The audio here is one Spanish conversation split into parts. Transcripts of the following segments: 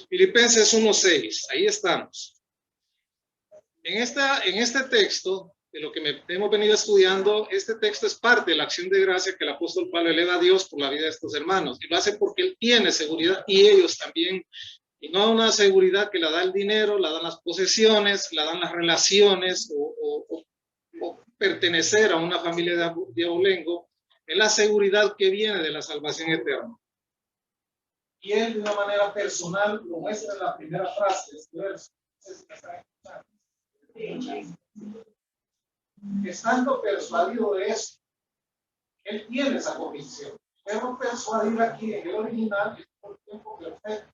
Filipenses 1:6, ahí estamos. En este texto, de lo que hemos venido estudiando, este texto es parte de la acción de gracia que el apóstol Pablo eleva a Dios por la vida de estos hermanos. Y lo hace porque él tiene seguridad y ellos también. Y no una seguridad que la da el dinero, la dan las posesiones, la dan las relaciones o pertenecer a una familia de abolengo. Es la seguridad que viene de la salvación eterna. Y él de una manera personal lo muestra en la primera frase de este verso. Estando persuadido de eso, él tiene esa convicción. Pero persuadir aquí en el original es por tiempo perfecto.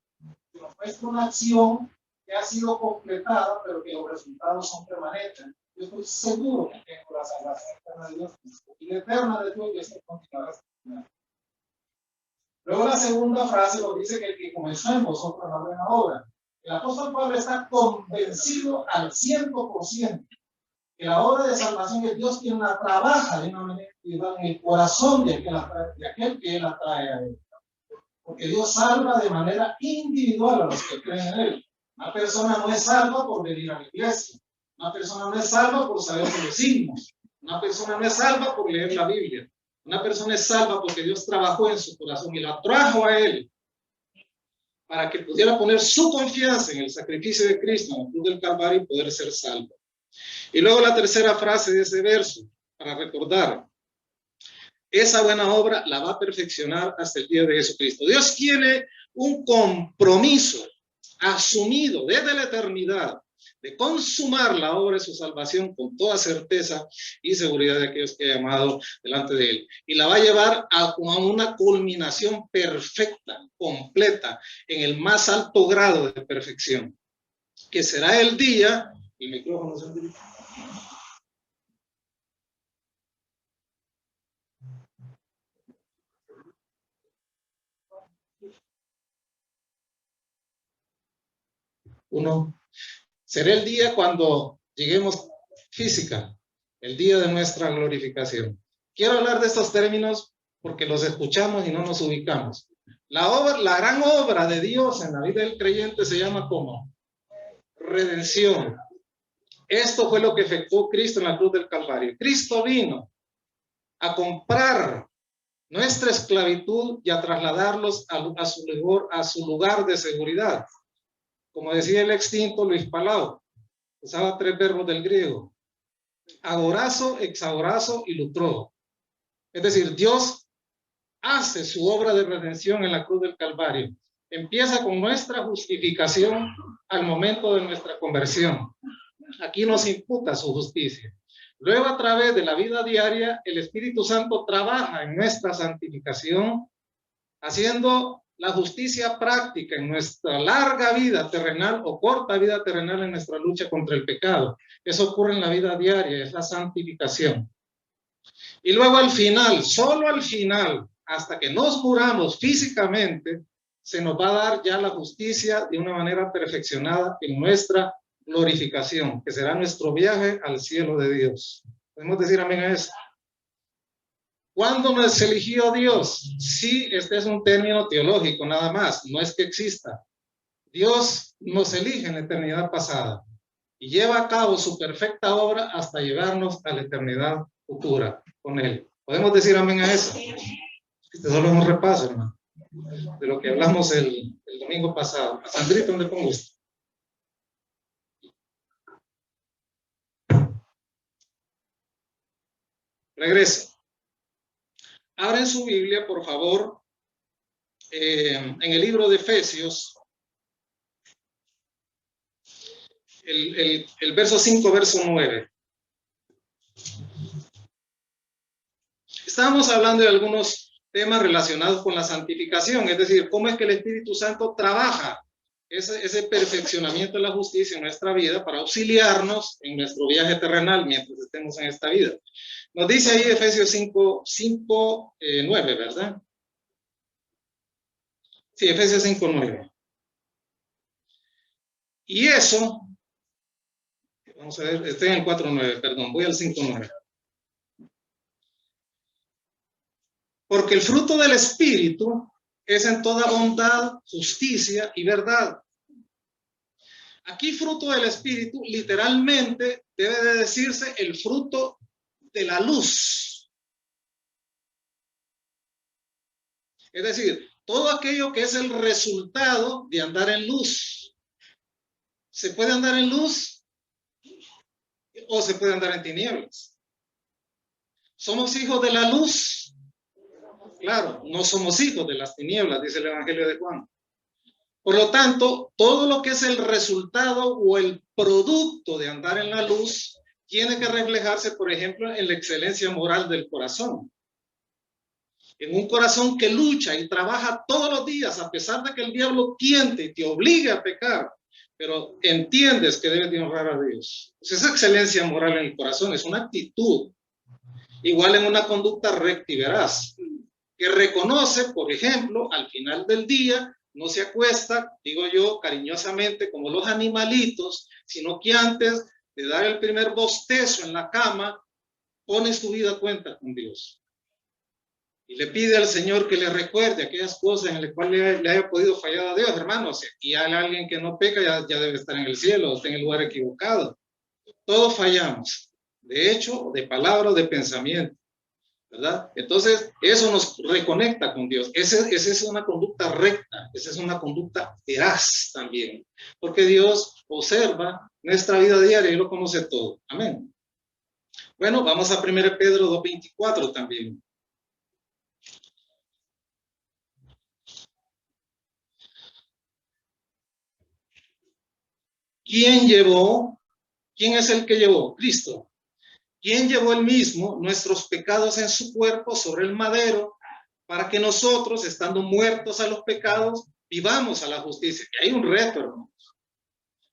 Que nos muestra una acción que ha sido completada, pero que los resultados son permanentes. Yo estoy seguro que tengo la salvación eterna de Dios y la eterna de Dios y esto continuará hasta el final. Luego la segunda frase nos dice que el que comenzó en vosotros la buena obra. El apóstol Pablo está convencido al 100% que la obra de salvación de Dios quien la trabaja de una manera individual en el corazón de aquel que él atrae a él. Porque Dios salva de manera individual a los que creen en él. Una persona no es salva por venir a la iglesia. Una persona no es salva por saber los signos. Una persona no es salva por leer la Biblia. Una persona es salva porque Dios trabajó en su corazón y la trajo a él para que pudiera poner su confianza en el sacrificio de Cristo en la cruz del Calvario y poder ser salvo. Y luego la tercera frase de ese verso, para recordar, esa buena obra la va a perfeccionar hasta el día de Jesucristo. Dios tiene un compromiso asumido desde la eternidad de consumar la obra de su salvación con toda certeza y seguridad de aquellos que ha llamado delante de él. Y la va a llevar a una culminación perfecta, completa, en el más alto grado de perfección, que será el día, el micrófono se dirige. Será el día cuando lleguemos física, el día de nuestra glorificación. Quiero hablar de estos términos porque los escuchamos y no nos ubicamos. La gran obra de Dios en la vida del creyente se llama ¿cómo? Redención. Esto fue lo que efectuó Cristo en la cruz del Calvario. Cristo vino a comprar nuestra esclavitud y a trasladarlos a su lugar de seguridad. Como decía el extinto Luis Palau, usaba 3 verbos del griego: agorazo, exagorazo y lutro. Es decir, Dios hace su obra de redención en la cruz del Calvario. Empieza con nuestra justificación al momento de nuestra conversión. Aquí nos imputa su justicia. Luego, a través de la vida diaria, el Espíritu Santo trabaja en nuestra santificación, haciendo la justicia práctica en nuestra larga vida terrenal o corta vida terrenal en nuestra lucha contra el pecado. Eso ocurre en la vida diaria, es la santificación. Y luego al final, solo al final, hasta que nos muramos físicamente, se nos va a dar ya la justicia de una manera perfeccionada en nuestra glorificación, que será nuestro viaje al cielo de Dios. ¿Podemos decir amén a eso? ¿Cuándo nos eligió Dios? Sí, este es un término teológico nada más, no es que exista. Dios nos elige en la eternidad pasada y lleva a cabo su perfecta obra hasta llevarnos a la eternidad futura con Él. ¿Podemos decir amén a eso? Este solo es un repaso, hermano, de lo que hablamos el domingo pasado. A Sandrita, ¿dónde pongo esto? Regreso. Abren su Biblia, por favor, en el libro de Efesios, el verso 5, verso 9. Estábamos hablando de algunos temas relacionados con la santificación, es decir, cómo es que el Espíritu Santo trabaja ese perfeccionamiento de la justicia en nuestra vida para auxiliarnos en nuestro viaje terrenal mientras estemos en esta vida. Nos dice ahí Efesios 5, 9, ¿verdad? Sí, Efesios 5, 9. Y eso, vamos a ver, estoy en el 4, 9, perdón, voy al 5, 9. Porque el fruto del Espíritu es en toda bondad, justicia y verdad, Aquí fruto del Espíritu, literalmente debe de decirse el fruto de la luz. Es decir, todo aquello que es el resultado de andar en luz. ¿Se puede andar en luz o se puede andar en tinieblas? ¿Somos hijos de la luz? Claro, no somos hijos de las tinieblas, dice el Evangelio de Juan. Por lo tanto, todo lo que es el resultado o el producto de andar en la luz tiene que reflejarse, por ejemplo, en la excelencia moral del corazón. En un corazón que lucha y trabaja todos los días, a pesar de que el diablo tiente y te obligue a pecar, pero entiendes que debes de honrar a Dios. Pues esa excelencia moral en el corazón es una actitud, igual en una conducta recta y veraz, que reconoce, por ejemplo, al final del día, no se acuesta, digo yo cariñosamente, como los animalitos, sino que antes de dar el primer bostezo en la cama, pone su vida a cuenta con Dios. Y le pide al Señor que le recuerde aquellas cosas en las cuales le haya podido fallar a Dios, hermanos. Y hay alguien que no peca, ya debe estar en el cielo, está en el lugar equivocado. Todos fallamos, de hecho, de palabra o de pensamiento, ¿verdad? Entonces, eso nos reconecta con Dios. Esa es una conducta recta, esa es una conducta veraz también, porque Dios observa nuestra vida diaria y lo conoce todo. Amén. Bueno, vamos a 1 Pedro 2:24 también. ¿Quién es el que llevó? Cristo. ¿Quién llevó él mismo nuestros pecados en su cuerpo sobre el madero para que nosotros, estando muertos a los pecados, vivamos a la justicia? Y hay un reto, hermanos.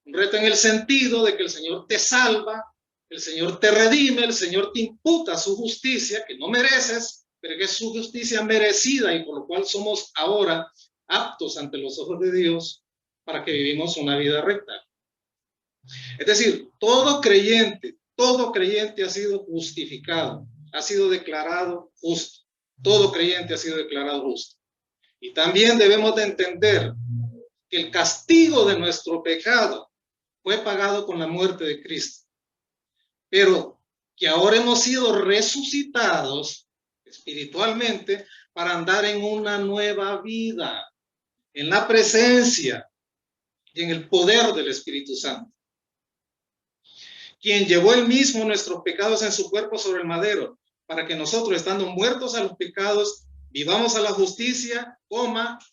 Un reto en el sentido de que el Señor te salva, el Señor te redime, el Señor te imputa su justicia, que no mereces, pero que es su justicia merecida y por lo cual somos ahora aptos ante los ojos de Dios para que vivimos una vida recta. Es decir, todo creyente ha sido justificado, ha sido declarado justo. Todo creyente ha sido declarado justo. Y también debemos de entender que el castigo de nuestro pecado fue pagado con la muerte de Cristo. Pero que ahora hemos sido resucitados espiritualmente para andar en una nueva vida, en la presencia y en el poder del Espíritu Santo. Quien llevó él mismo nuestros pecados en su cuerpo sobre el madero, para que nosotros, estando muertos a los pecados, vivamos a la justicia,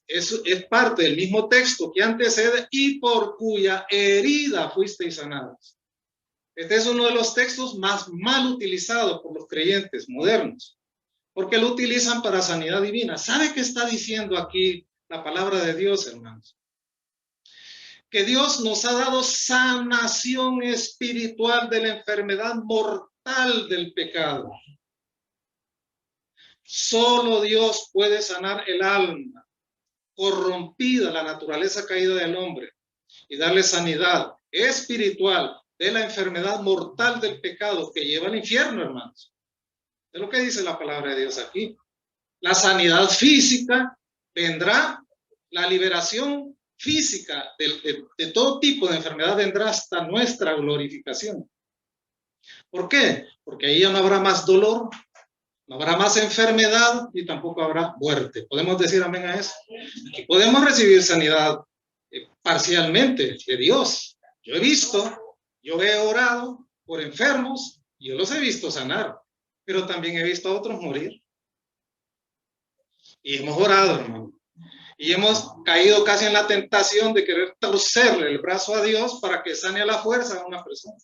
eso es parte del mismo texto que antecede, y por cuya herida fuisteis sanados. Este es uno de los textos más mal utilizados por los creyentes modernos, porque lo utilizan para sanidad divina. ¿Sabe qué está diciendo aquí la palabra de Dios, hermanos? Que Dios nos ha dado sanación espiritual de la enfermedad mortal del pecado. Solo Dios puede sanar el alma corrompida, la naturaleza caída del hombre, y darle sanidad espiritual de la enfermedad mortal del pecado que lleva al infierno, hermanos. Es lo que dice la palabra de Dios aquí. La sanidad física vendrá, la liberación física de todo tipo de enfermedad vendrá hasta nuestra glorificación. ¿Por qué? Porque ahí ya no habrá más dolor, no habrá más enfermedad y tampoco habrá muerte. ¿Podemos decir amén a eso? Aquí podemos recibir sanidad parcialmente de Dios. Yo he orado por enfermos, yo los he visto sanar, pero también he visto a otros morir. Y hemos orado, hermano. Y hemos caído casi en la tentación de querer torcerle el brazo a Dios para que sane a la fuerza a una persona.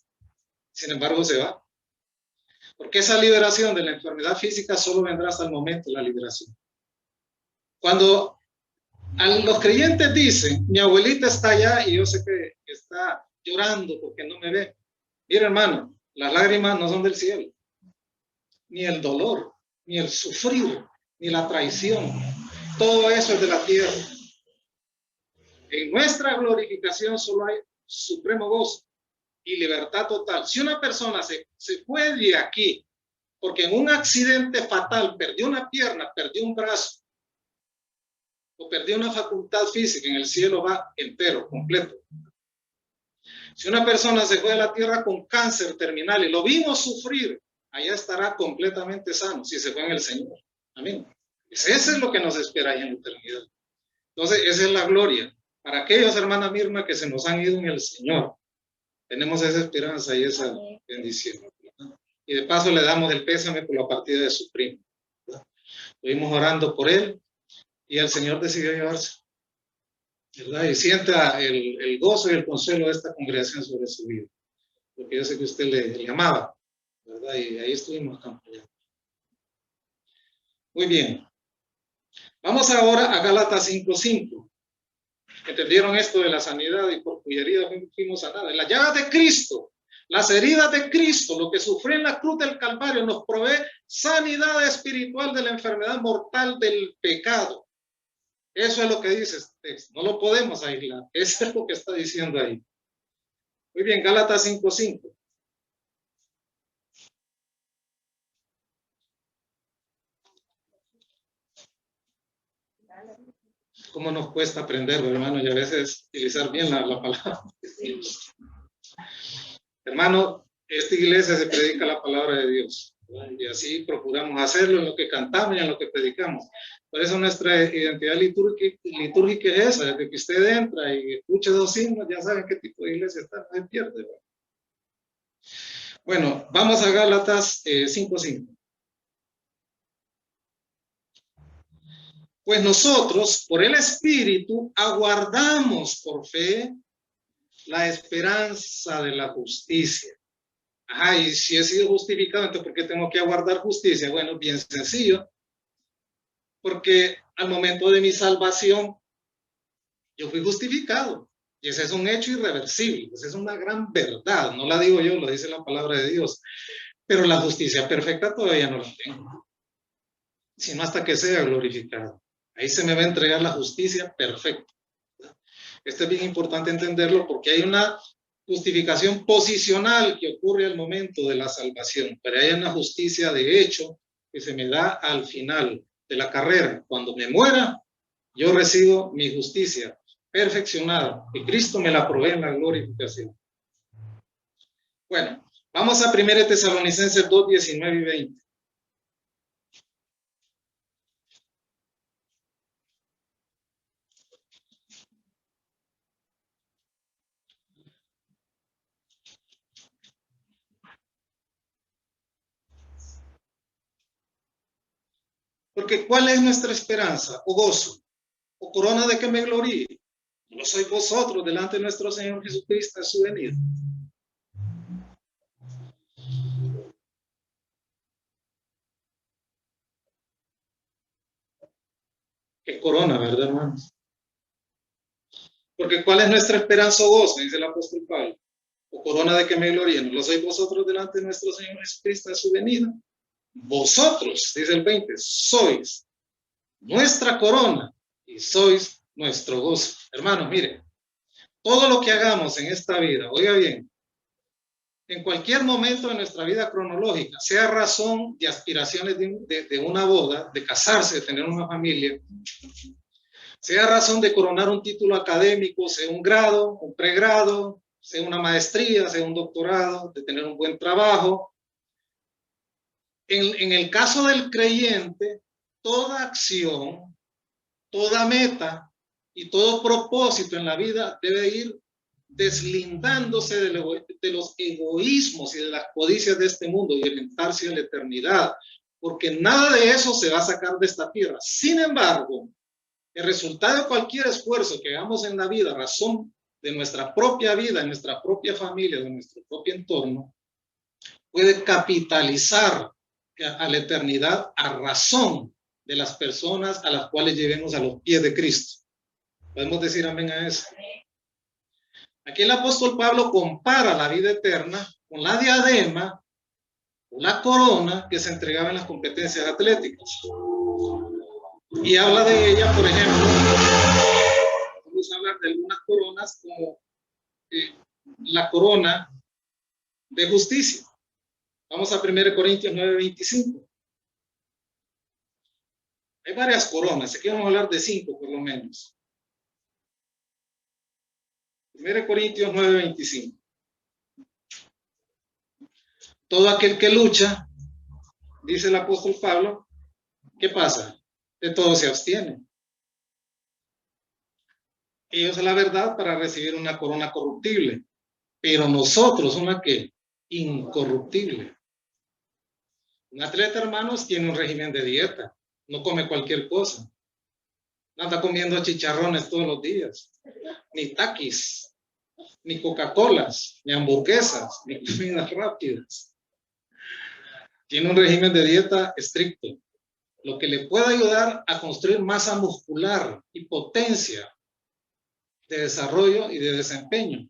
Sin embargo, se va. Porque esa liberación de la enfermedad física solo vendrá hasta el momento de la liberación. Cuando los creyentes dicen, mi abuelita está allá y yo sé que está llorando porque no me ve. Mira, hermano, las lágrimas no son del cielo. Ni el dolor, ni el sufrir, ni la traición. Todo eso es de la tierra. En nuestra glorificación solo hay supremo gozo y libertad total. Si una persona se fue de aquí porque en un accidente fatal perdió una pierna, perdió un brazo o perdió una facultad física, en el cielo va entero, completo. Si una persona se fue de la tierra con cáncer terminal y lo vimos sufrir, allá estará completamente sano si se fue en el Señor. Amén. Eso es lo que nos espera ahí en la eternidad. Entonces, esa es la gloria. Para aquellos, hermana Mirna, que se nos han ido en el Señor, tenemos esa esperanza y esa bendición. Y de paso le damos el pésame por la partida de su primo. Estuvimos orando por él y el Señor decidió llevarse, ¿verdad? Y sienta el gozo y el consuelo de esta congregación sobre su vida. Porque yo sé que usted le amaba, ¿verdad? Y ahí estuvimos acompañando. Muy bien. Vamos ahora a Gálatas 5:5. ¿Entendieron esto de la sanidad y por cuya herida fuimos sanados? Las llagas de Cristo, las heridas de Cristo, lo que sufrió en la cruz del Calvario, nos provee sanidad espiritual de la enfermedad mortal del pecado. Eso es lo que dice este texto. No lo podemos aislar. Eso es lo que está diciendo ahí. Muy bien, Gálatas 5:5. ¿Cómo nos cuesta aprender, hermano? Y a veces utilizar bien la palabra. Hermano, esta iglesia se predica la palabra de Dios. Y así procuramos hacerlo en lo que cantamos y en lo que predicamos. Por eso nuestra identidad litúrgica es esa. Desde que usted entra y escucha dos himnos, ya saben qué tipo de iglesia está, no se pierde. Bueno, vamos a Gálatas 5:5. Pues nosotros, por el Espíritu, aguardamos por fe la esperanza de la justicia. Ajá, y si he sido justificado, entonces ¿por qué tengo que aguardar justicia? Bueno, bien sencillo. Porque al momento de mi salvación, yo fui justificado. Y ese es un hecho irreversible. Esa es una gran verdad. No la digo yo, lo dice la palabra de Dios. Pero la justicia perfecta todavía no la tengo. Sino hasta que sea glorificado. Ahí se me va a entregar la justicia perfecta. Esto es bien importante entenderlo porque hay una justificación posicional que ocurre al momento de la salvación, pero hay una justicia de hecho que se me da al final de la carrera. Cuando me muera, yo recibo mi justicia perfeccionada y Cristo me la provee en la glorificación. Bueno, vamos a 1 Tesalonicenses 2, 19 y 20. Porque ¿cuál es nuestra esperanza o gozo o corona de que me gloríe? No sois vosotros delante de nuestro Señor Jesucristo en su venida. Qué corona, ¿verdad, hermanos? Porque ¿cuál es nuestra esperanza o gozo? Dice el apóstol Pablo. O corona de que me gloríe. ¿No lo sois vosotros delante de nuestro Señor Jesucristo en su venida? Vosotros, dice el 20, sois nuestra corona y sois nuestro gozo. Hermanos, mire, todo lo que hagamos en esta vida, oiga bien, en cualquier momento de nuestra vida cronológica, sea razón de aspiraciones de una boda, de casarse, de tener una familia, sea razón de coronar un título académico, sea un grado, un pregrado, sea una maestría, sea un doctorado, de tener un buen trabajo. En el caso del creyente, toda acción, toda meta y todo propósito en la vida debe ir deslindándose de los egoísmos y de las codicias de este mundo y orientarse a la eternidad, porque nada de eso se va a sacar de esta tierra. Sin embargo, el resultado de cualquier esfuerzo que hagamos en la vida, razón de nuestra propia vida, de nuestra propia familia, de nuestro propio entorno, puede capitalizar a la eternidad a razón de las personas a las cuales llevemos a los pies de Cristo. Podemos decir amén a eso. Aquí el apóstol Pablo compara la vida eterna con la diadema, con la corona que se entregaba en las competencias atléticas. Y habla de ella, por ejemplo, vamos a hablar de algunas coronas como la corona de justicia. Vamos a 1 Corintios 9:25. Hay varias coronas, aquí vamos a hablar de 5 por lo menos. 1 Corintios 9:25. Todo aquel que lucha, dice el apóstol Pablo, ¿qué pasa? De todo se abstiene. Ellos la verdad para recibir una corona corruptible, pero nosotros una que incorruptible. Un atleta, hermanos, tiene un régimen de dieta, no come cualquier cosa, no anda comiendo chicharrones todos los días, ni taquis, ni Coca-Colas, ni hamburguesas, ni comidas rápidas. Tiene un régimen de dieta estricto, lo que le puede ayudar a construir masa muscular y potencia de desarrollo y de desempeño.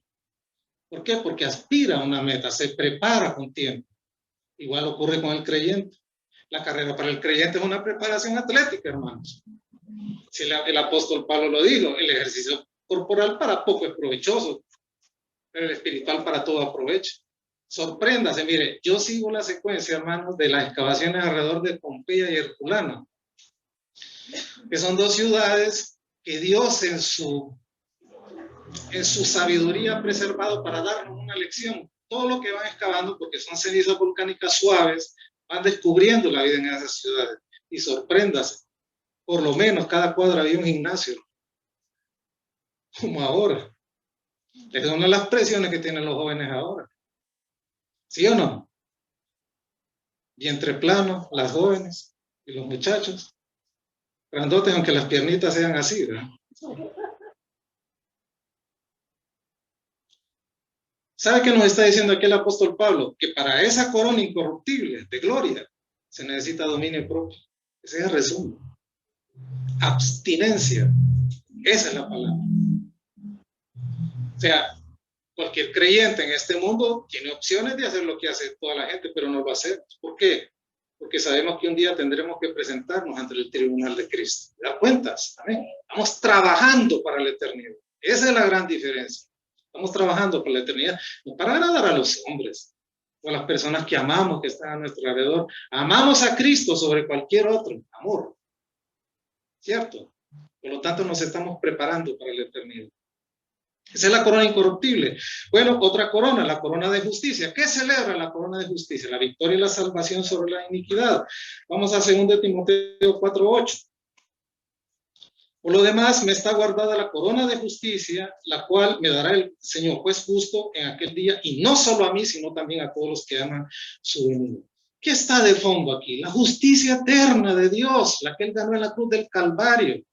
¿Por qué? Porque aspira a una meta, se prepara con tiempo. Igual ocurre con el creyente. La carrera para el creyente es una preparación atlética, hermanos. Si el apóstol Pablo lo dijo, el ejercicio corporal para poco es provechoso, pero el espiritual para todo aprovecha. Sorpréndase, mire, yo sigo la secuencia, hermanos, de las excavaciones alrededor de Pompeya y Herculano, que son dos ciudades que Dios en su sabiduría ha preservado para darnos una lección. Todo lo que van excavando, porque son cenizas volcánicas suaves, van descubriendo la vida en esas ciudades. Y sorpréndase, por lo menos cada cuadra había un gimnasio, como ahora. Es una de las presiones que tienen los jóvenes ahora. ¿Sí o no? Vientre plano, las jóvenes y los muchachos. Grandotes, aunque las piernitas sean así, ¿verdad? ¿Sabe qué nos está diciendo aquí el apóstol Pablo? Que para esa corona incorruptible de gloria se necesita dominio propio. Ese es el resumen. Abstinencia. Esa es la palabra. O sea, cualquier creyente en este mundo tiene opciones de hacer lo que hace toda la gente, pero no lo hacemos. ¿Por qué? Porque sabemos que un día tendremos que presentarnos ante el tribunal de Cristo. ¿Te das cuentas? Amén. Estamos trabajando para la eternidad. Esa es la gran diferencia. Estamos trabajando por la eternidad, no para agradar a los hombres o a las personas que amamos, que están a nuestro alrededor. Amamos a Cristo sobre cualquier otro. Amor. ¿Cierto? Por lo tanto, nos estamos preparando para la eternidad. Esa es la corona incorruptible. Bueno, otra corona, la corona de justicia. ¿Qué celebra la corona de justicia? La victoria y la salvación sobre la iniquidad. Vamos a 2 Timoteo 4:8. Por lo demás, me está guardada la corona de justicia, la cual me dará el Señor juez justo en aquel día, y no solo a mí, sino también a todos los que aman su venida. ¿Qué está de fondo aquí? La justicia eterna de Dios, la que Él ganó en la cruz del Calvario.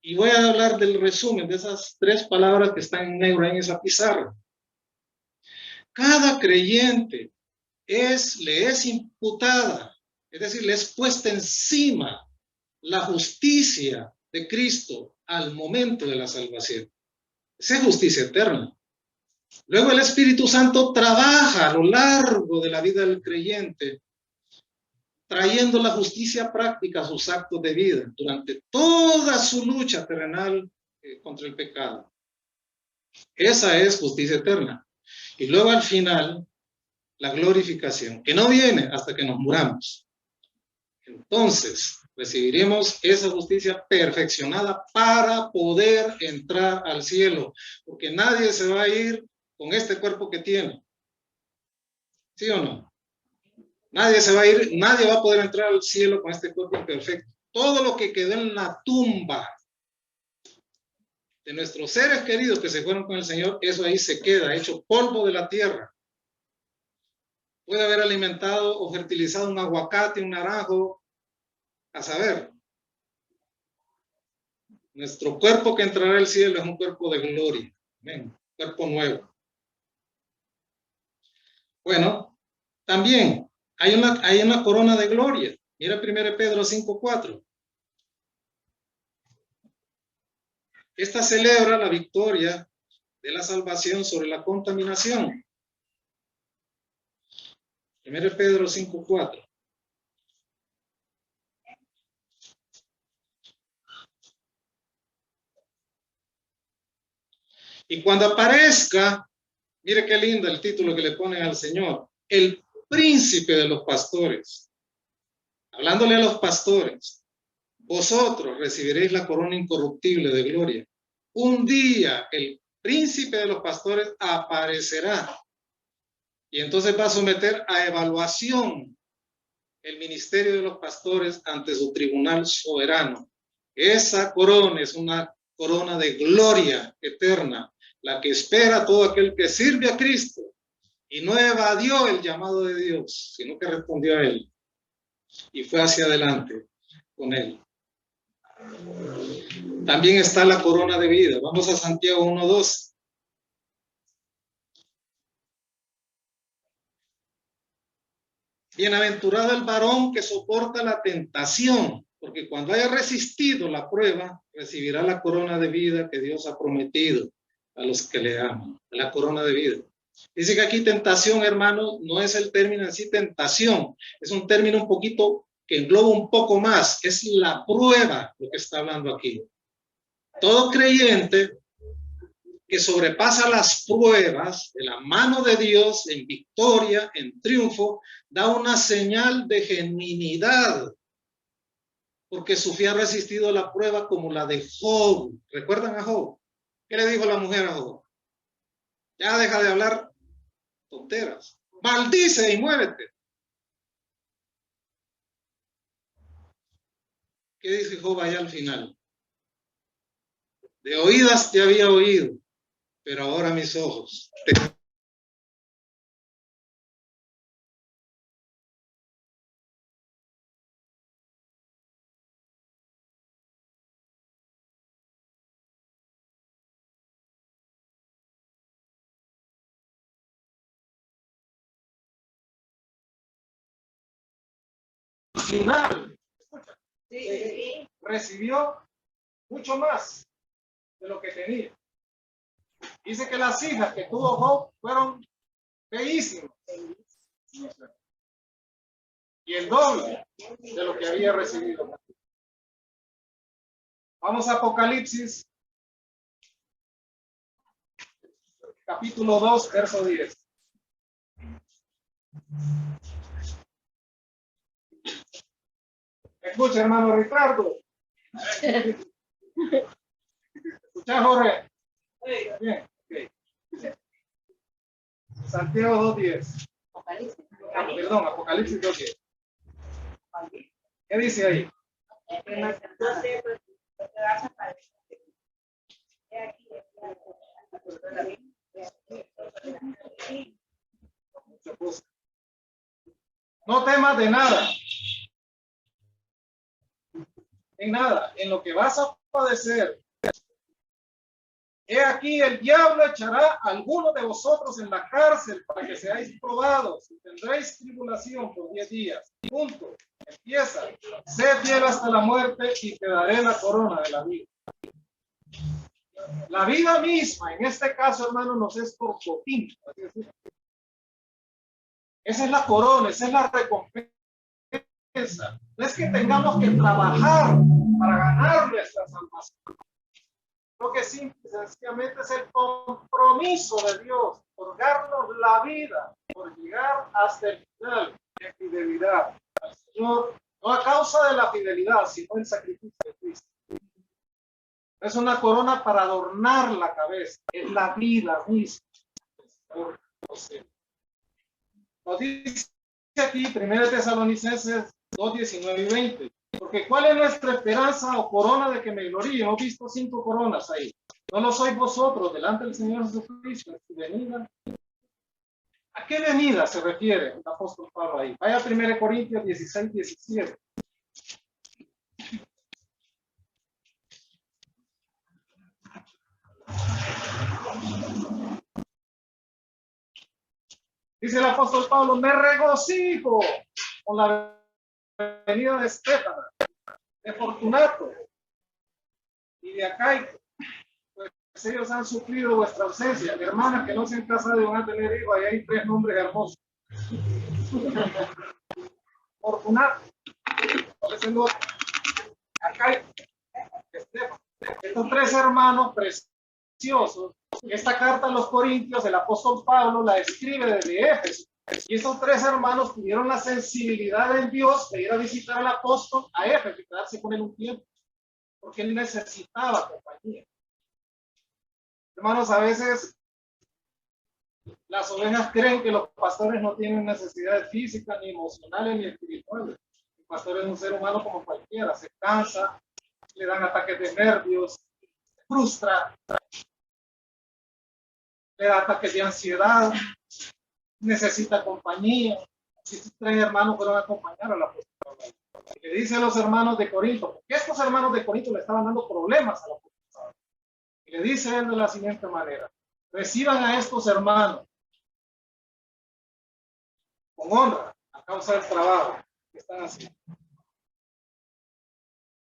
Y voy a hablar del resumen de esas 3 palabras que están en negro en esa pizarra. Cada creyente le es imputada, es decir, le es puesta encima la justicia de Cristo al momento de la salvación. Esa es justicia eterna. Luego el Espíritu Santo trabaja a lo largo de la vida del creyente, trayendo la justicia práctica a sus actos de vida durante toda su lucha terrenal contra el pecado. Esa es justicia eterna. Y luego al final, la glorificación, que no viene hasta que nos muramos. Entonces, recibiremos esa justicia perfeccionada para poder entrar al cielo, porque nadie se va a ir con este cuerpo que tiene. ¿Sí o no? Nadie se va a ir, nadie va a poder entrar al cielo con este cuerpo perfecto. Todo lo que quedó en la tumba de nuestros seres queridos que se fueron con el Señor, eso ahí se queda, hecho polvo de la tierra. Puede haber alimentado o fertilizado un aguacate, un naranjo, a saber. Nuestro cuerpo que entrará al cielo es un cuerpo de gloria. Amén. Cuerpo nuevo. Bueno, también hay una corona de gloria. Mira 1 Pedro 5:4. Esta celebra la victoria de la salvación sobre la contaminación. 1 Pedro 5:4. Y cuando aparezca, mire qué lindo el título que le ponen al Señor, el príncipe de los pastores. Hablándole a los pastores, vosotros recibiréis la corona incorruptible de gloria. Un día el príncipe de los pastores aparecerá Y entonces va a someter a evaluación el ministerio de los pastores ante su tribunal soberano. Esa corona es una corona de gloria eterna, la que espera todo aquel que sirve a Cristo y no evadió el llamado de Dios, sino que respondió a él y fue hacia adelante con él. También está la corona de vida. Vamos a Santiago 1:2. Bienaventurado el varón que soporta la tentación, porque cuando haya resistido la prueba, recibirá la corona de vida que Dios ha prometido a los que le aman, la corona de vida. Dice que aquí tentación, hermano, no es el término en sí tentación, es un término un poquito que engloba un poco más, es la prueba lo que está hablando aquí. Todo creyente que sobrepasa las pruebas de la mano de Dios en victoria, en triunfo, da una señal de genuinidad, porque su fe ha resistido la prueba como la de Job. ¿Recuerdan a Job? ¿Qué le dijo la mujer a Job? Ya deja de hablar tonteras. Maldice y muérete. ¿Qué dice Job allá al final? De oídas te había oído, pero ahora mis ojos te... Final. Sí. Recibió mucho más de lo que tenía. Dice que las hijas que tuvo Job fueron feísimas. Y el doble de lo que había recibido. Vamos a Apocalipsis, capítulo 2, verso 10. Escucha, hermano Ricardo. Escucha, Jorge. Bien. Okay. Santiago 2:10. Perdón, Apocalipsis 2:10. ¿Qué dice ahí? No temas de nada. En nada, en lo que vas a padecer. He aquí el diablo echará a algunos de vosotros en la cárcel para que seáis probados y tendréis tribulación por 10 días. Punto. Empieza. Sed fiel hasta la muerte y te daré la corona de la vida. La vida misma, en este caso, hermano, nos es por botín. Esa es la corona, esa es la recompensa. No es que tengamos que trabajar para ganar nuestra salvación. Lo que sencillamente es el compromiso de Dios por darnos la vida, por llegar hasta el final de fidelidad al Señor, no a causa de la fidelidad, sino el sacrificio de Cristo. Es una corona para adornar la cabeza, es la vida misma. Nos dice aquí 1 Tesalonicenses 2:19 y 20. Porque ¿cuál es nuestra esperanza o corona de que me gloríe? Hemos visto 5 coronas ahí. ¿No lo sois vosotros delante del Señor Jesucristo en su venida? ¿A qué venida se refiere el apóstol Pablo ahí? Vaya a 1 Corintios 16:17. Dice el apóstol Pablo, me regocijo con la venida de Estéfana, de Fortunato y de Acaico, pues ellos han suplido vuestra ausencia. Hermanas que no se han casado y van a tener hijos, ahí hay 3 nombres hermosos. Fortunato, Acaico, Estéfano. Estos 3 hermanos preciosos. Esta carta a los Corintios, el apóstol Pablo la escribe desde Éfeso. Y estos 3 hermanos tuvieron la sensibilidad en Dios de ir a visitar al apóstol a Éfeso y quedarse con él un tiempo, porque él necesitaba compañía. Hermanos, a veces Las ovejas creen que los pastores no tienen necesidades físicas, ni emocionales, ni espirituales. El pastor es un ser humano como cualquiera, se cansa, le dan ataques de nervios, se frustra, le da ataques de ansiedad, necesita compañía. Estos 3 hermanos fueron a acompañar a la apóstol. Le dice a los hermanos de Corinto, porque estos hermanos de Corinto le estaban dando problemas a la apóstol. Y le dice él de la siguiente manera: reciban a estos hermanos con honra a causa del trabajo que están haciendo.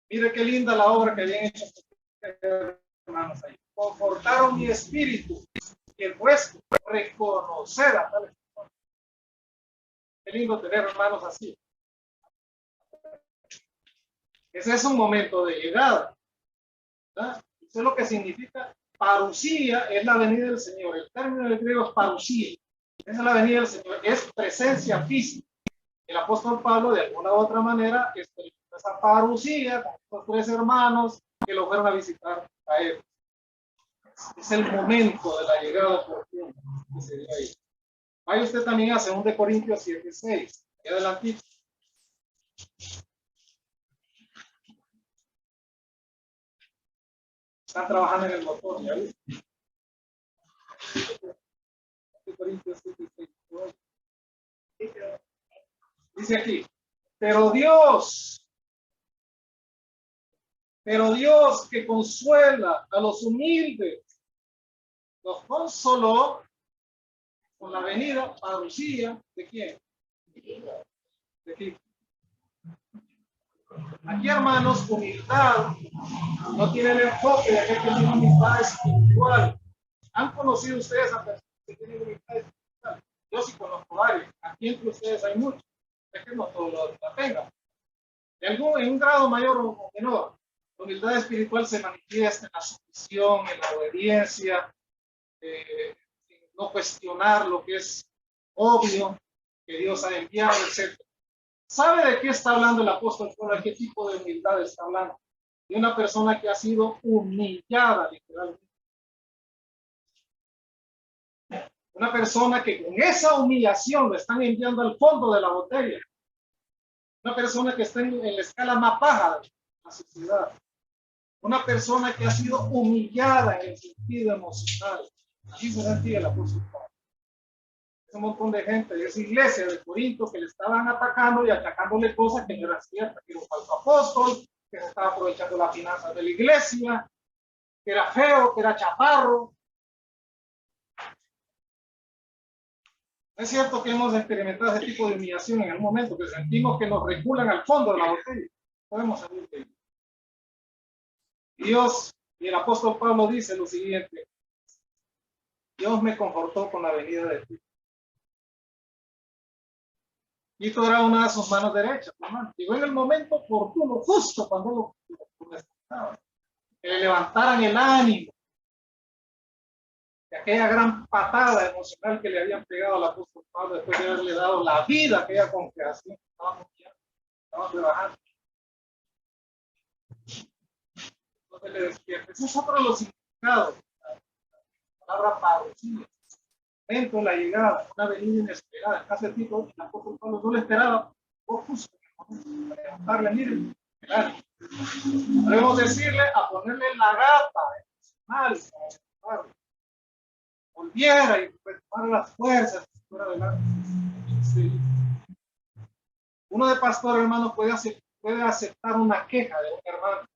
Mire qué linda la obra que habían hecho estos hermanos ahí. Confortaron mi espíritu y el vuestro reconocer a tales personas. Qué lindo tener hermanos así. Ese es un momento de llegada, ¿verdad? Eso es lo que significa parusía, es la venida del Señor. El término del griego es parusía. Esa es la venida del Señor, es presencia física. El apóstol Pablo, de alguna u otra manera, experimentó esa parusía con estos 3 hermanos que lo fueron a visitar a él. Es el momento de la llegada por fin que se dio ahí. Vaya usted también a 2 Corintios 7:6. Adelante. Están trabajando en el motor, ¿ya viste? 2 Corintios 7:6. Dice aquí, pero Dios que consuela a los humildes, los consoló con la venida, parucía, ¿de quién? De Cristo. Aquí, hermanos, humildad no tiene el enfoque de aquel que tiene humildad espiritual. ¿Han conocido ustedes a personas que tienen humildad espiritual? Yo sí conozco varios. Aquí entre ustedes hay muchos. Es que no todos la tengan. En un grado mayor o menor, la humildad espiritual se manifiesta en la sumisión, en la obediencia, no cuestionar lo que es obvio, que Dios ha enviado, etc. ¿Sabe de qué está hablando el apóstol Pablo? ¿De qué tipo de humildad está hablando? De una persona que ha sido humillada, literalmente. Una persona que con esa humillación lo están enviando al fondo de la botella. Una persona que está en la escala más baja de la sociedad. Una persona que ha sido humillada en el sentido emocional. Así se sentía el apóstol Pablo. Es un montón de gente de esa iglesia de Corinto que le estaban atacando y atacándole cosas que no eran ciertas, que era un falso apóstol, que se estaba aprovechando las finanzas de la iglesia, que era feo, que era chaparro. Es cierto que hemos experimentado ese tipo de humillación en el momento que sentimos que nos reculan al fondo de la botella. Podemos salir de ahí. Dios, y el apóstol Pablo dice lo siguiente: Dios me confortó con la venida de Cristo. Cristo era una de sus manos derechas, hermano. Llegó en el momento oportuno, justo cuando lo necesitaba. Que le levantaran el ánimo de aquella gran patada emocional que le habían pegado al apóstol Pablo después de haberle dado la vida a aquella congregación. Estaban rebajando. Entonces le despierta. Ese es otro de los significados. La palabra parucía. Dentro de la llegada, una venida inesperada. En caso de Tito, el apóstol Pablo no le esperaba. Por justo. Levantarle, miren. Debemos decirle a ponerle la gata emocional. Volviera y retomar las fuerzas. Sí. Uno de pastor, hermano, puede aceptar una queja de un hermano,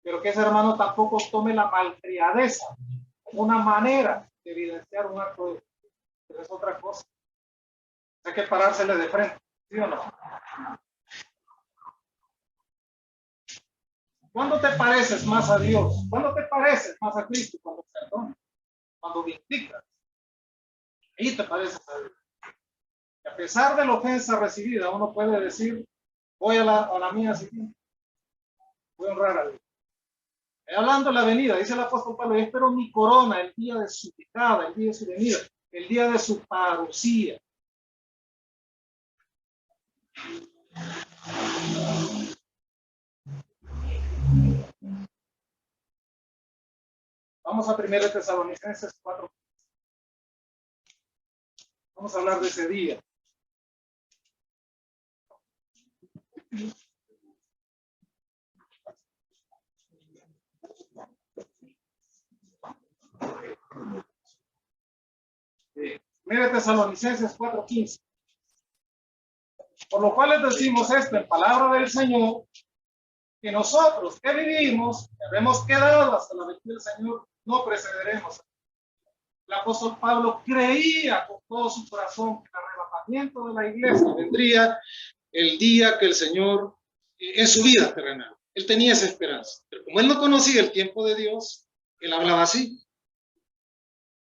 pero que ese hermano tampoco tome la malcriadeza como una manera de evidenciar un acto de justicia. Es otra cosa. Hay que parársele de frente, ¿sí o no? ¿Cuándo te pareces más a Dios? ¿Cuándo te pareces más a Cristo? Cuando perdonas, cuando vindicas. Ahí te pareces a Dios. Y a pesar de la ofensa recibida, uno puede decir: voy a la mía siguiente. Voy a honrar a Dios. Hablando de la venida, dice el apóstol Pablo: yo espero mi corona el día de su picada, el día de su venida, el día de su parucía. Vamos a 1 Tesalonicenses 4. Vamos a hablar de ese día. Mire Tesalonicenses 4:15. Por lo cual les decimos esto en palabra del Señor, que nosotros que vivimos, que habremos quedado hasta la venida del Señor, no precederemos. El apóstol Pablo creía con todo su corazón que el arrebatamiento de la iglesia vendría el día que el Señor, en su vida terrenal. Él tenía esa esperanza. Pero como él no conocía el tiempo de Dios, él hablaba así.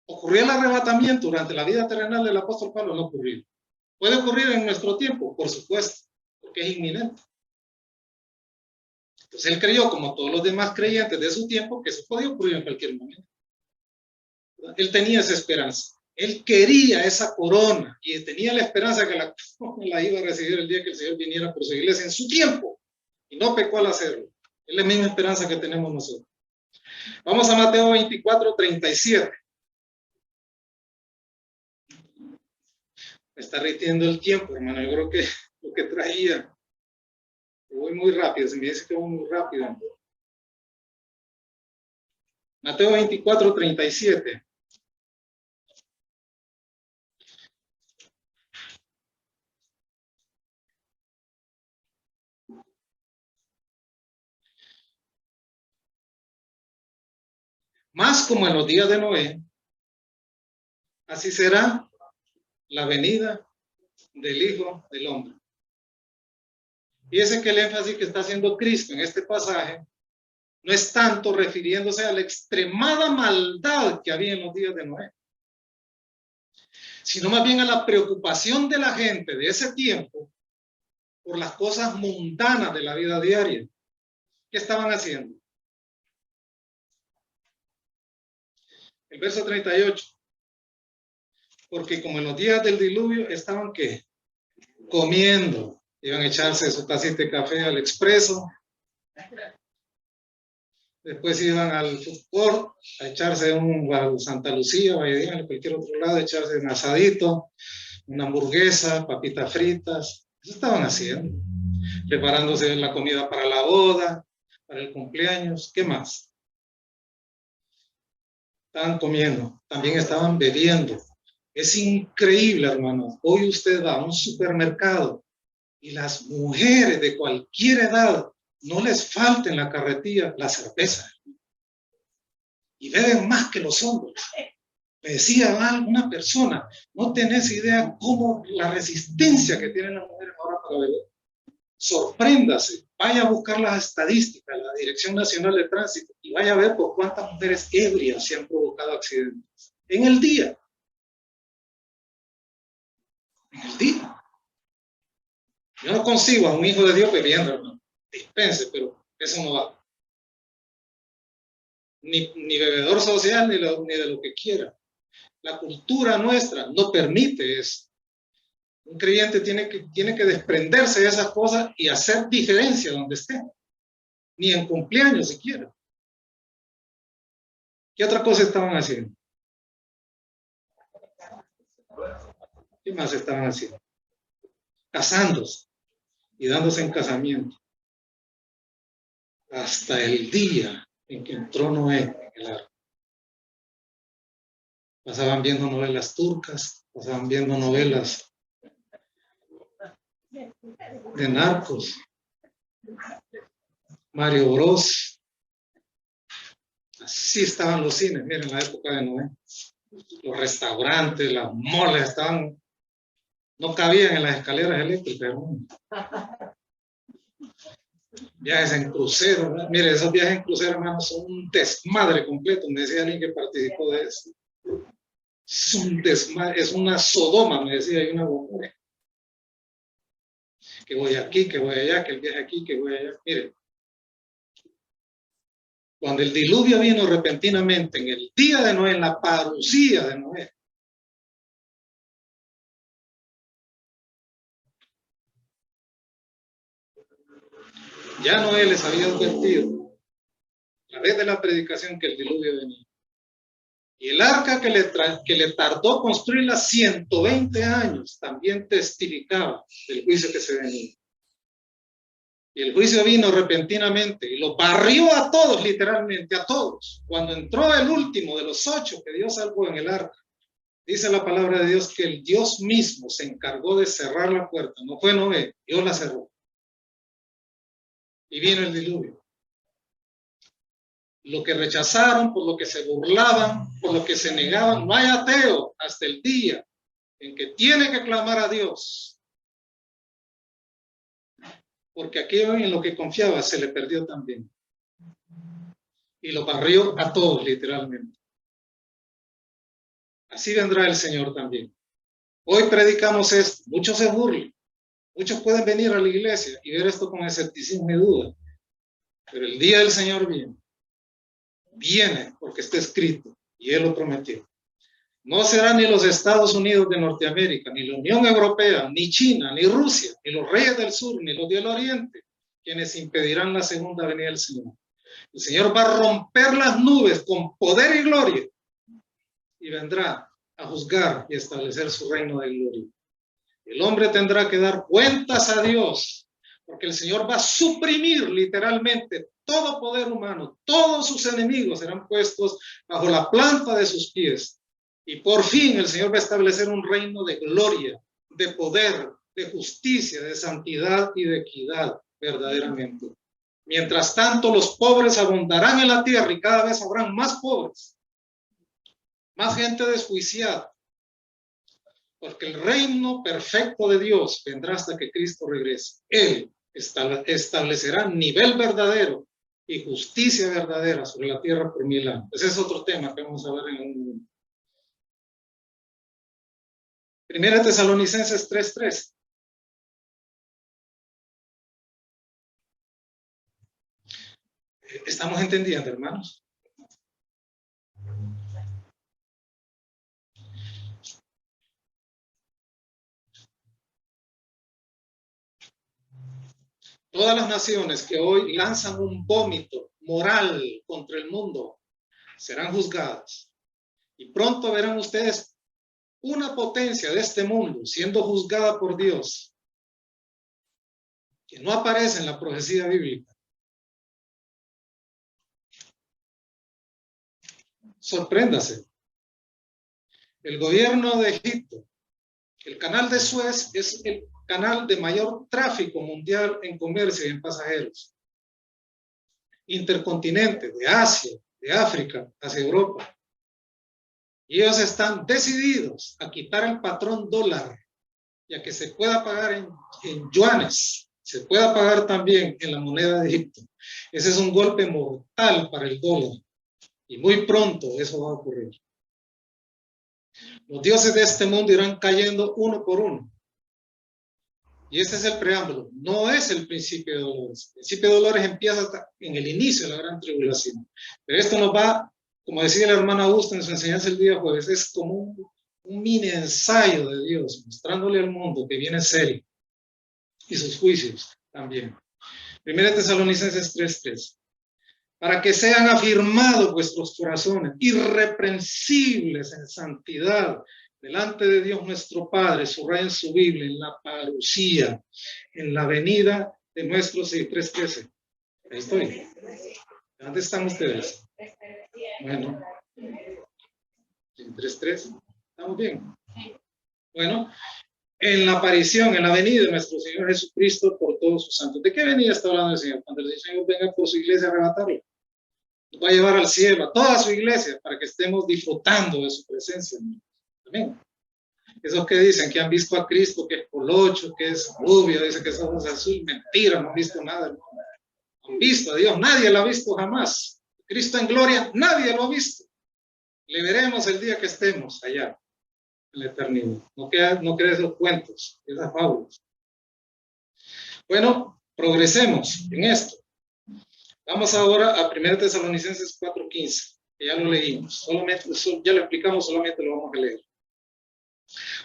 ¿Ocurrió el arrebatamiento durante la vida terrenal del apóstol Pablo? No ocurrió. ¿Puede ocurrir en nuestro tiempo? Por supuesto, porque es inminente. Entonces él creyó, como todos los demás creyentes de su tiempo, que eso podía ocurrir en cualquier momento. Él tenía esa esperanza. Él quería esa corona y tenía la esperanza que la iba a recibir el día que el Señor viniera por su iglesia en su tiempo. Y no pecó al hacerlo. Es la misma esperanza que tenemos nosotros. Vamos a Mateo 24:37. Me está rindiendo el tiempo, hermano. Yo creo que lo que traía. Voy muy rápido, se me dice que voy muy rápido. Mateo 24:37. Más como en los días de Noé, así será la venida del Hijo del Hombre. Fíjese que el énfasis que está haciendo Cristo en este pasaje no es tanto refiriéndose a la extremada maldad que había en los días de Noé, sino más bien a la preocupación de la gente de ese tiempo por las cosas mundanas de la vida diaria. ¿Qué estaban haciendo? El verso 38. Porque como en los días del diluvio estaban ¿qué? Comiendo. Iban a echarse su tacita de café al expreso. Después iban al food court a echarse a Santa Lucía o a cualquier otro lado, a echarse un asadito, una hamburguesa, papitas fritas. Eso estaban haciendo. Preparándose la comida para la boda, para el cumpleaños. ¿Qué más? Estaban comiendo. También estaban bebiendo. Es increíble, hermanos. Hoy usted va a un supermercado y las mujeres de cualquier edad no les falta en la carretilla la cerveza. Y beben más que los hombres. Me decía una persona, no tenés idea cómo la resistencia que tienen las mujeres ahora para beber. Sorpréndase, vaya a buscar las estadísticas, la Dirección Nacional de Tránsito, y vaya a ver por cuántas mujeres ebrias se han provocado accidentes. En el día. En el día. Yo no consigo a un hijo de Dios bebiendo, hermano. Dispense, pero eso no va. Ni bebedor social, ni de lo que quiera. La cultura nuestra no permite eso. Un creyente tiene que desprenderse de esas cosas y hacer diferencia donde esté. Ni en cumpleaños siquiera. ¿Qué otra cosa estaban haciendo? ¿Qué más estaban haciendo? Casándose y dándose en casamiento. Hasta el día en que entró Noé en el arca. Pasaban viendo novelas turcas, pasaban viendo novelas de narcos, Mario Bros. Así estaban los cines, miren la época de Noé. Los restaurantes, las moles estaban, no cabían en las escaleras eléctricas. Viajes en crucero, ¿no? Mire, esos viajes en crucero, hermanos, son un desmadre completo. Me decía alguien que participó de eso. Es un desmadre, es una sodoma, me decía, hay una bomba. Que voy aquí, que voy allá, que el viaje aquí, que voy allá. Mire, cuando el diluvio vino repentinamente, en el día de Noé, en la parucía de Noé, ya Noé les había advertido, a través de la predicación, que el diluvio venía. Y el arca que le tardó construirla 120 años, también testificaba del juicio que se venía. Y el juicio vino repentinamente y lo barrió a todos, literalmente, a todos. Cuando entró el último de los 8 que Dios salvó en el arca, dice la palabra de Dios que el Dios mismo se encargó de cerrar la puerta. No fue Noé, Dios la cerró. Y vino el diluvio. Lo que rechazaron, por lo que se burlaban, por lo que se negaban, no hay ateo hasta el día en que tiene que clamar a Dios. Porque aquello en lo que confiaba se le perdió también. Y lo barrió a todos, literalmente. Así vendrá el Señor también. Hoy predicamos esto, muchos se burlan, muchos pueden venir a la iglesia y ver esto con escepticismo y duda, pero el día del Señor viene porque está escrito y Él lo prometió. No serán ni los Estados Unidos de Norteamérica, ni la Unión Europea, ni China, ni Rusia, ni los reyes del sur, ni los del oriente, quienes impedirán la segunda venida del Señor. El Señor va a romper las nubes con poder y gloria y vendrá a juzgar y establecer su reino de gloria. El hombre tendrá que dar cuentas a Dios, porque el Señor va a suprimir literalmente todo poder humano. Todos sus enemigos serán puestos bajo la planta de sus pies. Y por fin el Señor va a establecer un reino de gloria, de poder, de justicia, de santidad y de equidad verdaderamente. Mientras tanto, los pobres abundarán en la tierra y cada vez habrán más pobres, más gente desjuiciada. Porque el reino perfecto de Dios vendrá hasta que Cristo regrese. Él establecerá nivel verdadero y justicia verdadera sobre la tierra por 1000 años. Ese es otro tema que vamos a ver en un momento. Primera Tesalonicenses 3:3. ¿Estamos entendiendo, hermanos? Todas las naciones que hoy lanzan un vómito moral contra el mundo serán juzgadas. Y pronto verán ustedes una potencia de este mundo siendo juzgada por Dios, que no aparece en la profecía bíblica. Sorpréndase. El gobierno de Egipto, el canal de Suez es el canal de mayor tráfico mundial en comercio y en pasajeros. Intercontinente, de Asia, de África, hacia Europa. Y ellos están decididos a quitar el patrón dólar, ya que se pueda pagar en yuanes, se pueda pagar también en la moneda de Egipto. Ese es un golpe mortal para el dólar. Y muy pronto eso va a ocurrir. Los dioses de este mundo irán cayendo uno por uno. Y este es el preámbulo. No es el principio de dolores. El principio de dolores empieza hasta en el inicio de la gran tribulación. Pero esto nos va, como decía el hermano Augusto en su enseñanza el día jueves, es como un mini ensayo de Dios, mostrándole al mundo que viene serio. Y sus juicios también. Primera Tesalonicenses 3:3. Para que sean afirmados vuestros corazones, irreprensibles en santidad, delante de Dios nuestro Padre, subrayen su Biblia, en la parucía, en la venida de nuestro 3:13. Ahí estoy. ¿Dónde están ustedes? Bueno, en 3:13. ¿Estamos bien? Bueno, en la aparición, en la venida de nuestro Señor Jesucristo por todos sus santos. ¿De qué venida está hablando el Señor? Cuando el Señor venga por su iglesia a arrebatarlo. Nos va a llevar al cielo, a toda su iglesia, para que estemos disfrutando de su presencia. Amén. Esos que dicen que han visto a Cristo, que es colocho, que es rubio, dicen que somos azul, mentira, no han visto nada. No han visto a Dios, nadie lo ha visto jamás. Cristo en gloria, nadie lo ha visto. Le veremos el día que estemos allá, en la eternidad. No queda esos cuentos, esas fábulas. Bueno, progresemos en esto. Vamos ahora a 1 Tesalonicenses 4:15, que ya lo leímos. Ya lo explicamos, solamente lo vamos a leer.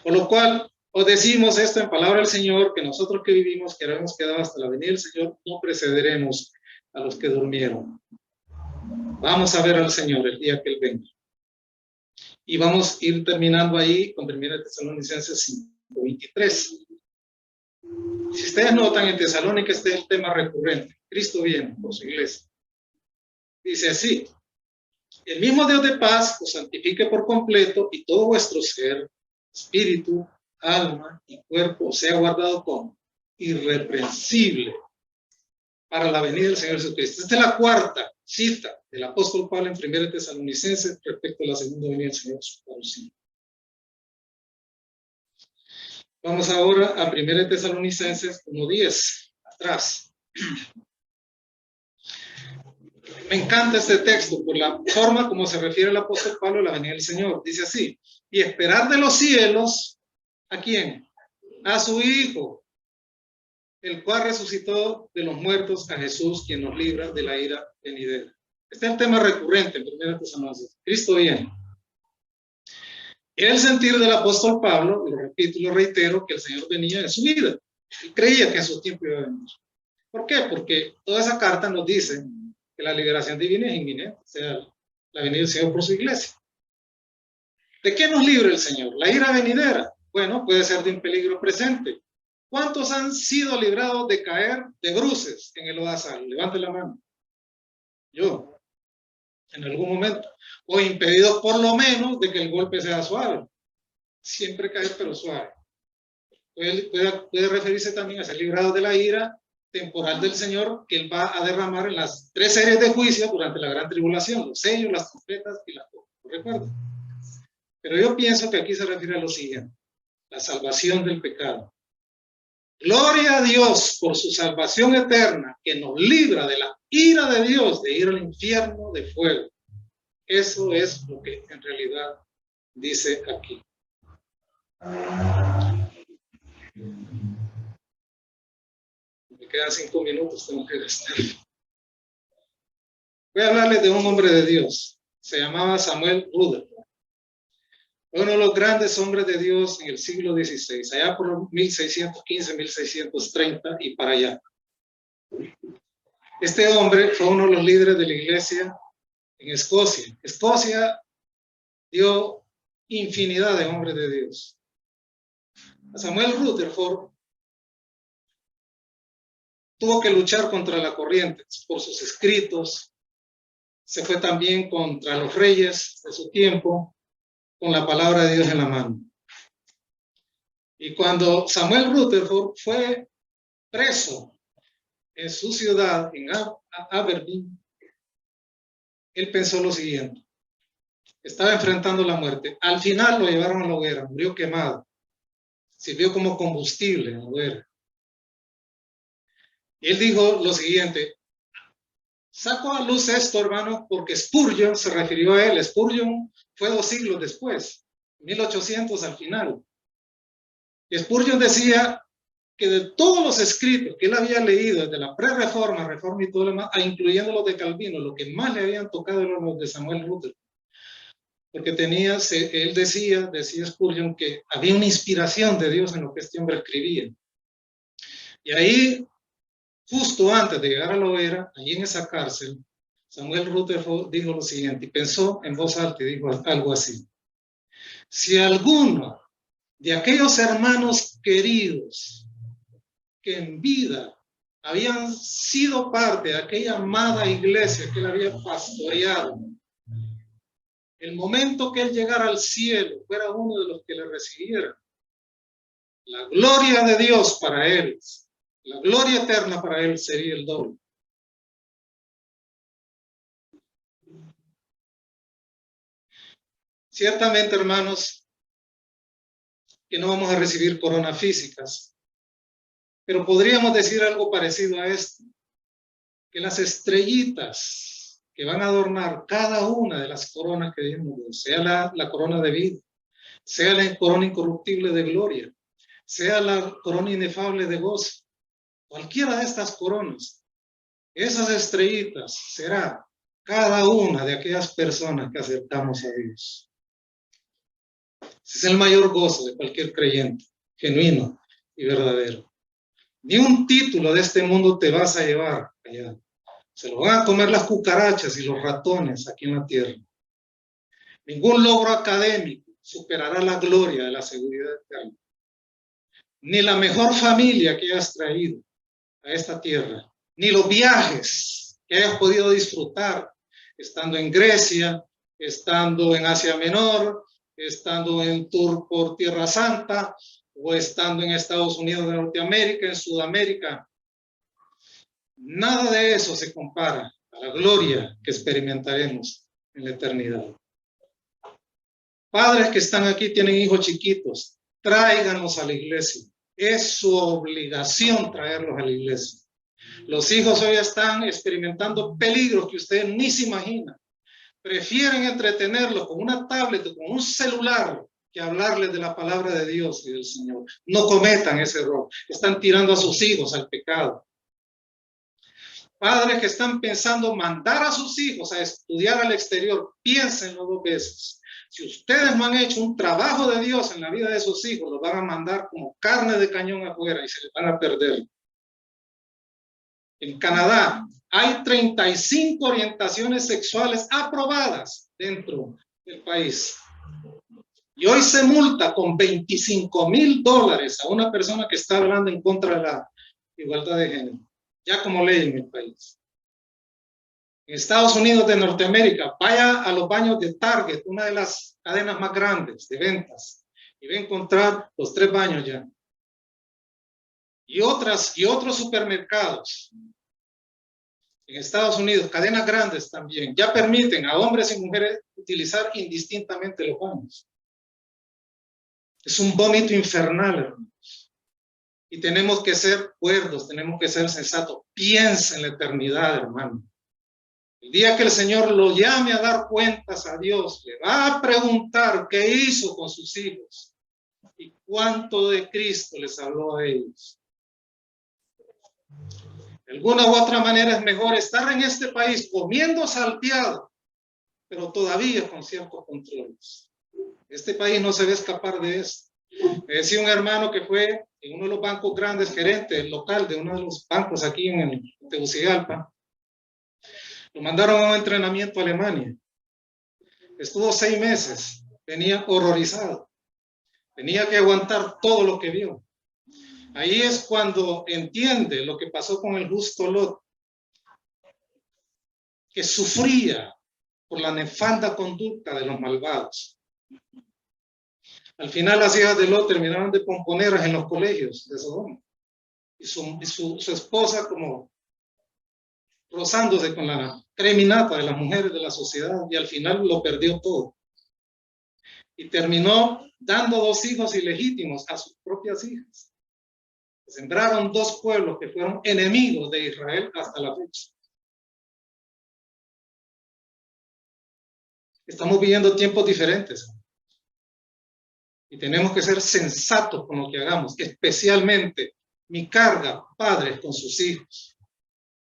Por lo cual, os decimos esto en palabra del Señor, que nosotros que vivimos, que habremos quedado hasta la venida del Señor, no precederemos a los que durmieron. Vamos a ver al Señor el día que Él venga. Y vamos a ir terminando ahí con 1 Tesalonicenses 5:23. Si ustedes notan, en Tesalónica este es el tema recurrente. Cristo viene por su iglesia. Dice así: el mismo Dios de paz os santifique por completo, y todo vuestro ser, espíritu, alma y cuerpo sea guardado como irreprensible para la venida del Señor Jesucristo. Esta es la cuarta cita del apóstol Pablo en 1 Tesalonicenses respecto a la segunda venida del Señor Jesucristo. Vamos ahora a 1 Tesalonicenses 1:10, atrás. Me encanta este texto por la forma como se refiere el apóstol Pablo a la venida del Señor. Dice así: y esperar de los cielos, ¿a quién? A su Hijo, el cual resucitó de los muertos, a Jesús, quien nos libra de la ira venidera. Este es el tema recurrente en 1 Tesalonicenses. Cristo viene. Y el sentir del apóstol Pablo, lo repito y lo reitero, que el Señor venía en su vida. Él creía que en su tiempo iba a venir. ¿Por qué? Porque toda esa carta nos dice que la liberación divina es inminente, o sea, la venida del Señor por su iglesia. ¿De qué nos libra el Señor? La ira venidera. Bueno, puede ser de un peligro presente. ¿Cuántos han sido librados de caer de bruces en el lodazal? Levante la mano. Yo, en algún momento. O impedidos por lo menos de que el golpe sea suave. Siempre cae, pero suave. Puede referirse también a ser librado de la ira temporal del Señor que Él va a derramar en las 3 series de juicio durante la gran tribulación, los sellos, las trompetas y las copas. ¿Lo recuerdan? Pero yo pienso que aquí se refiere a lo siguiente: la salvación del pecado. Gloria a Dios por su salvación eterna, que nos libra de la ira de Dios, de ir al infierno de fuego. Eso es lo que en realidad dice aquí. Me quedan 5 minutos, tengo que gastar. Voy a hablarles de un hombre de Dios. Se llamaba Samuel Rutherford. Fue uno de los grandes hombres de Dios en el siglo XVI, allá por 1615, 1630 y para allá. Este hombre fue uno de los líderes de la iglesia en Escocia. Escocia dio infinidad de hombres de Dios. A Samuel Rutherford tuvo que luchar contra la corriente por sus escritos. Se fue también contra los reyes de su tiempo, con la palabra de Dios en la mano. Y cuando Samuel Rutherford fue preso en su ciudad, en Aberdeen, él pensó lo siguiente: estaba enfrentando la muerte. Al final lo llevaron a la hoguera, murió quemado, sirvió como combustible en la hoguera. Y él dijo lo siguiente: saco a luz esto, hermano, porque Spurgeon se refirió a él. Spurgeon fue 2 siglos después, 1800 al final. Y Spurgeon decía que de todos los escritos que él había leído, desde la pre-reforma, reforma y todo lo demás, incluyendo los de Calvino, lo que más le habían tocado eran los de Samuel Rutherford. Porque él decía Spurgeon, que había una inspiración de Dios en lo que este hombre escribía. Y ahí, justo antes de llegar a la hoguera, allí en esa cárcel, Samuel Rutherford dijo lo siguiente, y pensó en voz alta y dijo algo así: si alguno de aquellos hermanos queridos que en vida habían sido parte de aquella amada iglesia que él había pastoreado, el momento que él llegara al cielo fuera uno de los que le recibiera, la gloria de Dios para él, la gloria eterna para él sería el doble. Ciertamente, hermanos, que no vamos a recibir coronas físicas, pero podríamos decir algo parecido a esto: que las estrellitas que van a adornar cada una de las coronas que dijimos, sea la corona de vida, sea la corona incorruptible de gloria, sea la corona inefable de gozo, cualquiera de estas coronas, esas estrellitas será cada una de aquellas personas que aceptamos a Dios. Ese es el mayor gozo de cualquier creyente, genuino y verdadero. Ni un título de este mundo te vas a llevar allá. Se lo van a comer las cucarachas y los ratones aquí en la tierra. Ningún logro académico superará la gloria de la seguridad eterna. Ni la mejor familia que hayas traído a esta tierra, ni los viajes que hayas podido disfrutar estando en Grecia, estando en Asia Menor, estando en tour por Tierra Santa, o estando en Estados Unidos de Norteamérica, en Sudamérica. Nada de eso se compara a la gloria que experimentaremos en la eternidad. Padres que están aquí tienen hijos chiquitos, tráiganlos a la iglesia. Es su obligación traerlos a la iglesia. Los hijos hoy están experimentando peligros que ustedes ni se imaginan. Prefieren entretenerlos con una tablet o con un celular que hablarles de la palabra de Dios y del Señor. No cometan ese error. Están tirando a sus hijos al pecado. Padres que están pensando mandar a sus hijos a estudiar al exterior, piénsenlo 2 veces. Si ustedes no han hecho un trabajo de Dios en la vida de sus hijos, los van a mandar como carne de cañón afuera y se les van a perder. En Canadá hay 35 orientaciones sexuales aprobadas dentro del país. Y hoy se multa con $25,000 a una persona que está hablando en contra de la igualdad de género, ya como ley en el país. En Estados Unidos de Norteamérica, vaya a los baños de Target, una de las cadenas más grandes de ventas, y va a encontrar los 3 baños ya. Y otros supermercados en Estados Unidos, cadenas grandes también, ya permiten a hombres y mujeres utilizar indistintamente los baños. Es un vómito infernal, hermanos. Y tenemos que ser cuerdos, tenemos que ser sensatos. Piensa en la eternidad, hermano. El día que el Señor lo llame a dar cuentas a Dios, le va a preguntar qué hizo con sus hijos y cuánto de Cristo les habló a ellos. De alguna u otra manera es mejor estar en este país comiendo salteado, pero todavía con ciertos controles. Este país no se va a escapar de esto. Me decía un hermano que fue en uno de los bancos grandes, gerente local de uno de los bancos aquí en Tegucigalpa. Lo mandaron a un entrenamiento a Alemania. Estuvo 6 meses. Venía horrorizado. Tenía que aguantar todo lo que vio. Ahí es cuando entiende lo que pasó con el justo Lot, que sufría por la nefanda conducta de los malvados. Al final las hijas de Lot terminaron de pomponeras en los colegios de Sodoma. Y su esposa como rozándose con la creminata de las mujeres de la sociedad, y al final lo perdió todo. Y terminó dando 2 hijos ilegítimos a sus propias hijas. Sembraron 2 pueblos que fueron enemigos de Israel hasta la fecha. Estamos viviendo tiempos diferentes. Y tenemos que ser sensatos con lo que hagamos, especialmente mi carga, padres, con sus hijos.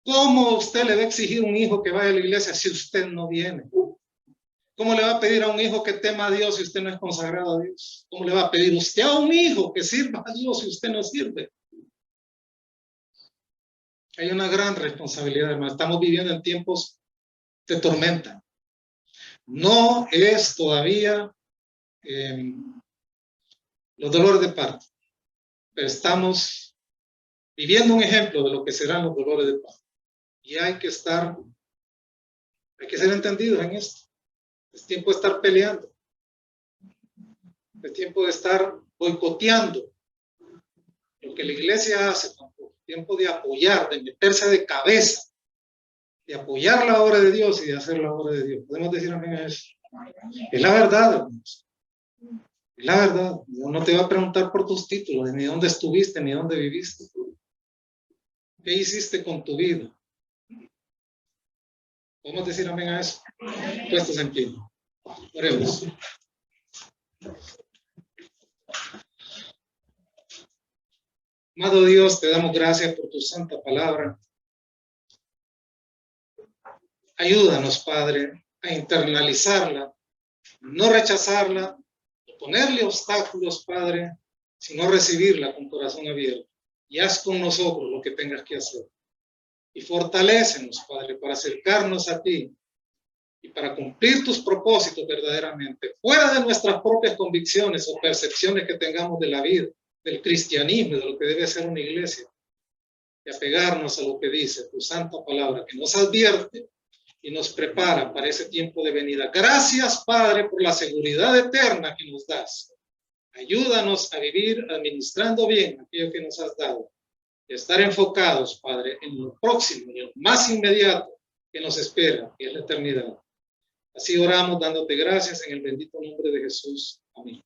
¿Cómo usted le va a exigir a un hijo que vaya a la iglesia si usted no viene? ¿Cómo le va a pedir a un hijo que tema a Dios si usted no es consagrado a Dios? ¿Cómo le va a pedir usted a un hijo que sirva a Dios si usted no sirve? Hay una gran responsabilidad, hermano. Estamos viviendo en tiempos de tormenta. No es todavía los dolores de parto, pero estamos viviendo un ejemplo de lo que serán los dolores de parto. Y hay que ser entendidos en esto. Es tiempo de estar peleando. Es tiempo de estar boicoteando lo que la iglesia hace. Tiempo de apoyar, de meterse de cabeza, de apoyar la obra de Dios y de hacer la obra de Dios. ¿Podemos decir amén a eso? Es la verdad, hermanos. Es la verdad. Dios no te va a preguntar por tus títulos, ni dónde estuviste, ni dónde viviste. ¿Qué hiciste con tu vida? ¿Podemos decir amén a eso? Puestos en pie. Oremos. Amado Dios, te damos gracias por tu santa palabra. Ayúdanos, Padre, a internalizarla, no rechazarla, no ponerle obstáculos, Padre, sino recibirla con corazón abierto. Y haz con nosotros lo que tengas que hacer. Y fortalécenos, Padre, para acercarnos a ti y para cumplir tus propósitos verdaderamente, fuera de nuestras propias convicciones o percepciones que tengamos de la vida, del cristianismo, de lo que debe ser una iglesia, y apegarnos a lo que dice tu santa palabra, que nos advierte y nos prepara para ese tiempo de venida. Gracias, Padre, por la seguridad eterna que nos das. Ayúdanos a vivir administrando bien aquello que nos has dado. Y estar enfocados, Padre, en lo próximo y en lo más inmediato que nos espera, que es la eternidad. Así oramos dándote gracias en el bendito nombre de Jesús. Amén.